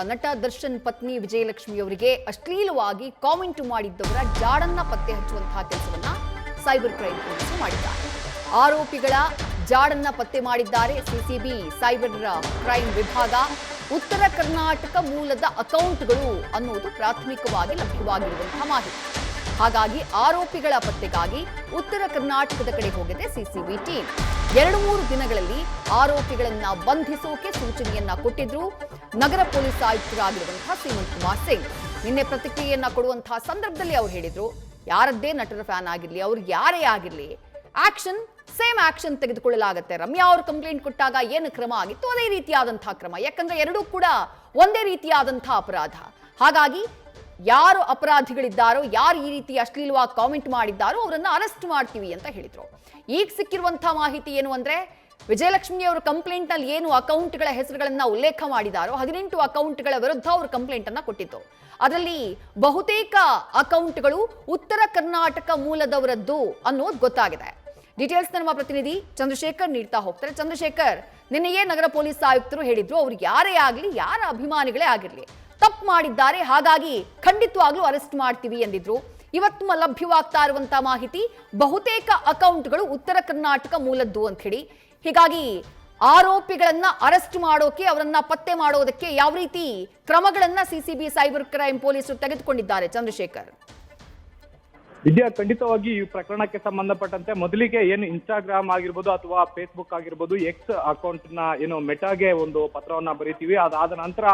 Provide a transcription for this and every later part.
ನಟ ದರ್ಶನ್ ಪತ್ನಿ ವಿಜಯಲಕ್ಷ್ಮಿ ಅವರಿಗೆ ಅಶ್ಲೀಲವಾಗಿ ಕಾಮೆಂಟ್ ಮಾಡಿದ್ದವರ ಜಾಡನ್ನ ಪತ್ತೆ ಹಚ್ಚುವಂತಹ ಕೆಲಸವನ್ನ ಸೈಬರ್ ಕ್ರೈಮ್ ಪೊಲೀಸರು ಮಾಡಿದ್ದಾರೆ. ಆರೋಪಿಗಳ ಜಾಡನ್ನ ಪತ್ತೆ ಮಾಡಿದ್ದಾರೆ ಸಿಸಿಬಿ ಸೈಬರ್ ಕ್ರೈಮ್ ವಿಭಾಗ. ಉತ್ತರ ಕರ್ನಾಟಕ ಮೂಲದ ಅಕೌಂಟ್ಗಳು ಅನ್ನುವುದು ಪ್ರಾಥಮಿಕವಾಗಿ ಲಭ್ಯವಾಗಿರುವಂತಹ ಮಾಹಿತಿ. ಹಾಗಾಗಿ ಆರೋಪಿಗಳ ಪತ್ತೆಗಾಗಿ ಉತ್ತರ ಕರ್ನಾಟಕದ ಕಡೆ ಹೋಗಿದೆ ಸಿಸಿಬಿ ಟೀಮ್. 2-3 ದಿನಗಳಲ್ಲಿ ಆರೋಪಿಗಳನ್ನ ಬಂಧಿಸೋಕೆ ಸೂಚನೆಯನ್ನ ಕೊಟ್ಟಿದ್ರು ನಗರ ಪೊಲೀಸ್ ಆಯುಕ್ತರಾಗಿರುವಂತಹ ಶ್ರೀಮಂತ್ ಕುಮಾರ್ ಸಿಂಗ್. ನಿನ್ನೆ ಪ್ರತಿಕ್ರಿಯೆಯನ್ನ ಕೊಡುವಂತಹ ಸಂದರ್ಭದಲ್ಲಿ ಅವರು ಹೇಳಿದ್ರು, ಯಾರದ್ದೇ ನಟರ ಫ್ಯಾನ್ ಆಗಿರ್ಲಿ, ಅವ್ರಿಗೆ ಯಾರೇ ಆಗಿರ್ಲಿ, ಆಕ್ಷನ್ ಸೇಮ್ ಆಕ್ಷನ್ ತೆಗೆದುಕೊಳ್ಳಲಾಗುತ್ತೆ. ರಮ್ಯಾ ಅವರು ಕಂಪ್ಲೇಂಟ್ ಕೊಟ್ಟಾಗ ಏನು ಕ್ರಮ ಆಗಿತ್ತು ಅದೇ ರೀತಿಯಾದಂತಹ ಕ್ರಮ. ಯಾಕಂದ್ರೆ ಎರಡೂ ಕೂಡ ಒಂದೇ ರೀತಿಯಾದಂತಹ ಅಪರಾಧ. ಹಾಗಾಗಿ ಯಾರು ಅಪರಾಧಿಗಳಿದ್ದಾರೋ, ಯಾರು ಈ ರೀತಿ ಅಶ್ಲೀಲವಾಗಿ ಕಾಮೆಂಟ್ ಮಾಡಿದ್ದಾರೋ ಅವರನ್ನ ಅರೆಸ್ಟ್ ಮಾಡ್ತೀವಿ ಅಂತ ಹೇಳಿದ್ರು. ಈಗ ಸಿಕ್ಕಿರುವಂತಹ ಮಾಹಿತಿ ಏನು ಅಂದ್ರೆ, ವಿಜಯಲಕ್ಷ್ಮಿ ಅವರು ಕಂಪ್ಲೇಂಟ್ ನಲ್ಲಿ ಏನು ಅಕೌಂಟ್ಗಳ ಹೆಸರುಗಳನ್ನ ಉಲ್ಲೇಖ ಮಾಡಿದಾರೋ 18 ಅಕೌಂಟ್ಗಳ ವಿರುದ್ಧ ಅವರು ಕಂಪ್ಲೇಂಟ್ ಅನ್ನ ಕೊಟ್ಟಿದ್ದು. ಅದರಲ್ಲಿ ಬಹುತೇಕ ಅಕೌಂಟ್ಗಳು ಉತ್ತರ ಕರ್ನಾಟಕ ಮೂಲದವರದ್ದು ಅನ್ನೋದು ಗೊತ್ತಾಗಿದೆ. ಡೀಟೇಲ್ಸ್ ನಮ್ಮ ಪ್ರತಿನಿಧಿ ಚಂದ್ರಶೇಖರ್ ನೀಡ್ತಾ ಹೋಗ್ತಾರೆ. ಚಂದ್ರಶೇಖರ್, ನಿನ್ನೆಯೇ ನಗರ ಪೊಲೀಸ್ ಆಯುಕ್ತರು ಹೇಳಿದ್ರು, ಅವ್ರು ಯಾರೇ ಆಗ್ಲಿ, ಯಾರ ಅಭಿಮಾನಿಗಳೇ ಆಗಿರ್ಲಿ, ತಪ್ಪು ಮಾಡಿದ್ದಾರೆ, ಹಾಗಾಗಿ ಖಂಡಿತವಾಗ್ಲೂ ಅರೆಸ್ಟ್ ಮಾಡ್ತೀವಿ ಎಂದಿದ್ರು. ಇವತ್ತು ಲಭ್ಯವಾಗ್ತಾ ಇರುವಂತಹ ಮಾಹಿತಿ ಬಹುತೇಕ ಅಕೌಂಟ್ಗಳು ಉತ್ತರ ಕರ್ನಾಟಕ ಮೂಲದ್ದು ಅಂತ ಹೇಳಿ. ಹೀಗಾಗಿ ಆರೋಪಿಗಳನ್ನ ಅರೆಸ್ಟ್ ಮಾಡೋಕೆ, ಅವರನ್ನ ಪತ್ತೆ ಮಾಡೋದಕ್ಕೆ ಯಾವ ರೀತಿ ಕ್ರಮಗಳನ್ನ ಸಿಸಿಬಿ ಸೈಬರ್ ಕ್ರೈಮ್ ಪೊಲೀಸರು ತೆಗೆದುಕೊಂಡಿದ್ದಾರೆ ಚಂದ್ರಶೇಖರ್? ವಿದ್ಯಾ, ಖಂಡಿತವಾಗಿ ಈ ಪ್ರಕರಣಕ್ಕೆ ಸಂಬಂಧಪಟ್ಟಂತೆ ಮೊದಲಿಗೆ ಏನು ಇನ್ಸ್ಟಾಗ್ರಾಮ್ ಆಗಿರ್ಬೋದು ಅಥವಾ ಫೇಸ್ಬುಕ್ ಆಗಿರ್ಬೋದು, ಎಕ್ಸ್ ಅಕೌಂಟ್ ನ ಏನು ಮೆಟಾಗೆ ಒಂದು ಪತ್ರವನ್ನ ಬರೀತೀವಿ. ಅದಾದ ನಂತರ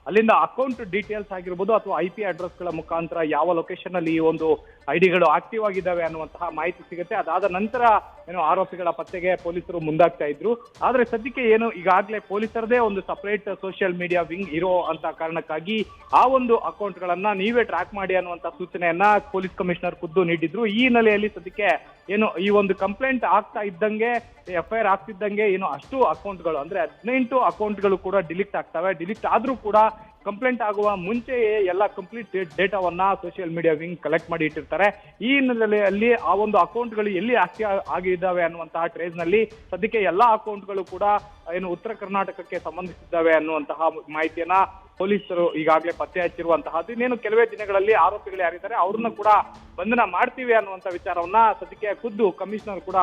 ಅಲ್ಲಿಂದ ಅಕೌಂಟ್ ಡೀಟೇಲ್ಸ್ ಆಗಿರ್ಬೋದು ಅಥವಾ IP ಅಡ್ರೆಸ್ ಗಳ ಮುಖಾಂತರ ಯಾವ ಲೊಕೇಶನ್ ಅಲ್ಲಿ ಈ ಒಂದು ಐಡಿಗಳು ಆಕ್ಟಿವ್ ಆಗಿದ್ದಾವೆ ಅನ್ನುವಂತಹ ಮಾಹಿತಿ ಸಿಗುತ್ತೆ. ಅದಾದ ನಂತರ ಏನು ಆರೋಪಿಗಳ ಪತ್ತೆಗೆ ಪೊಲೀಸರು ಮುಂದಾಗ್ತಾ ಇದ್ರು. ಆದ್ರೆ ಸದ್ಯಕ್ಕೆ ಏನು ಈಗಾಗಲೇ ಪೊಲೀಸರದೇ ಒಂದು ಸಪರೇಟ್ ಸೋಷಿಯಲ್ ಮೀಡಿಯಾ ವಿಂಗ್ ಇರೋ ಅಂತ ಕಾರಣಕ್ಕಾಗಿ ಆ ಒಂದು ಅಕೌಂಟ್ ಗಳನ್ನ ನೀವೇ ಟ್ರ್ಯಾಕ್ ಮಾಡಿ ಅನ್ನುವಂತ ಸೂಚನೆಯನ್ನ ಪೊಲೀಸ್ ಕಮಿಷನರ್ ಖುದ್ದು ನೀಡಿದ್ರು. ಈ ಹಿನ್ನೆಲೆಯಲ್ಲಿ ಸದ್ಯಕ್ಕೆ ಏನು ಈ ಒಂದು ಕಂಪ್ಲೇಂಟ್ ಆಗ್ತಾ ಇದ್ದಂಗೆ, FIR ಆಗ್ತಿದ್ದಂಗೆ ಏನು ಅಷ್ಟು ಅಕೌಂಟ್ಗಳು ಅಂದ್ರೆ 18 ಅಕೌಂಟ್ಗಳು ಕೂಡ ಡಿಲೀಟ್ ಆಗ್ತವೆ. ಡಿಲೀಟ್ ಆದ್ರೂ ಕೂಡ ಕಂಪ್ಲೇಂಟ್ ಆಗುವ ಮುಂಚೆಯೇ ಎಲ್ಲ ಕಂಪ್ಲೀಟ್ ಡೇಟಾವನ್ನ ಸೋಷಿಯಲ್ ಮೀಡಿಯಾ ವಿಂಗ್ ಕಲೆಕ್ಟ್ ಮಾಡಿ ಇಟ್ಟಿರ್ತಾರೆ. ಈ ಹಿನ್ನೆಲೆಯಲ್ಲಿ ಆ ಒಂದು ಅಕೌಂಟ್ಗಳು ಎಲ್ಲಿ ಆಕ್ಟಿವ್ ಆಗಿದ್ದಾವೆ ಅನ್ನುವಂತಹ ಟ್ರೇಸ್ ನಲ್ಲಿ ಸದ್ಯಕ್ಕೆ ಎಲ್ಲಾ ಅಕೌಂಟ್ಗಳು ಕೂಡ ಏನು ಉತ್ತರ ಕರ್ನಾಟಕಕ್ಕೆ ಸಂಬಂಧಿಸಿದ್ದಾವೆ ಅನ್ನುವಂತಹ ಮಾಹಿತಿಯನ್ನ ಪೊಲೀಸರು ಈಗಾಗಲೇ ಪತ್ತೆ ಹಚ್ಚಿರುವಂತಹದ್ದು. ಇನ್ನೇನು ಕೆಲವೇ ದಿನಗಳಲ್ಲಿ ಆರೋಪಿಗಳು ಯಾರಿದ್ದಾರೆ ಅವ್ರನ್ನ ಕೂಡ ಬಂಧನ ಮಾಡ್ತೀವಿ ಅನ್ನುವಂತ ವಿಚಾರವನ್ನ ಸದ್ಯಕ್ಕೆ ಖುದ್ದು ಕಮಿಷನರ್ ಕೂಡ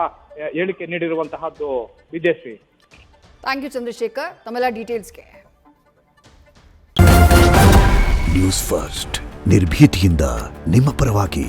ಹೇಳಿಕೆ ನೀಡಿರುವಂತಹದ್ದು. ವಿಜಯಶ್ರೀ, ಥ್ಯಾಂಕ್ ಯು ಚಂದ್ರಶೇಖರ್ ತಮ್ಮೆಲ್ಲ ಡೀಟೇಲ್ಸ್ಗೆ. ನ್ಯೂಸ್ ಫಸ್ಟ್ ನಿರ್ಭೀತಿಯಿಂದ ನಿಮ್ಮ ಪರವಾಗಿ.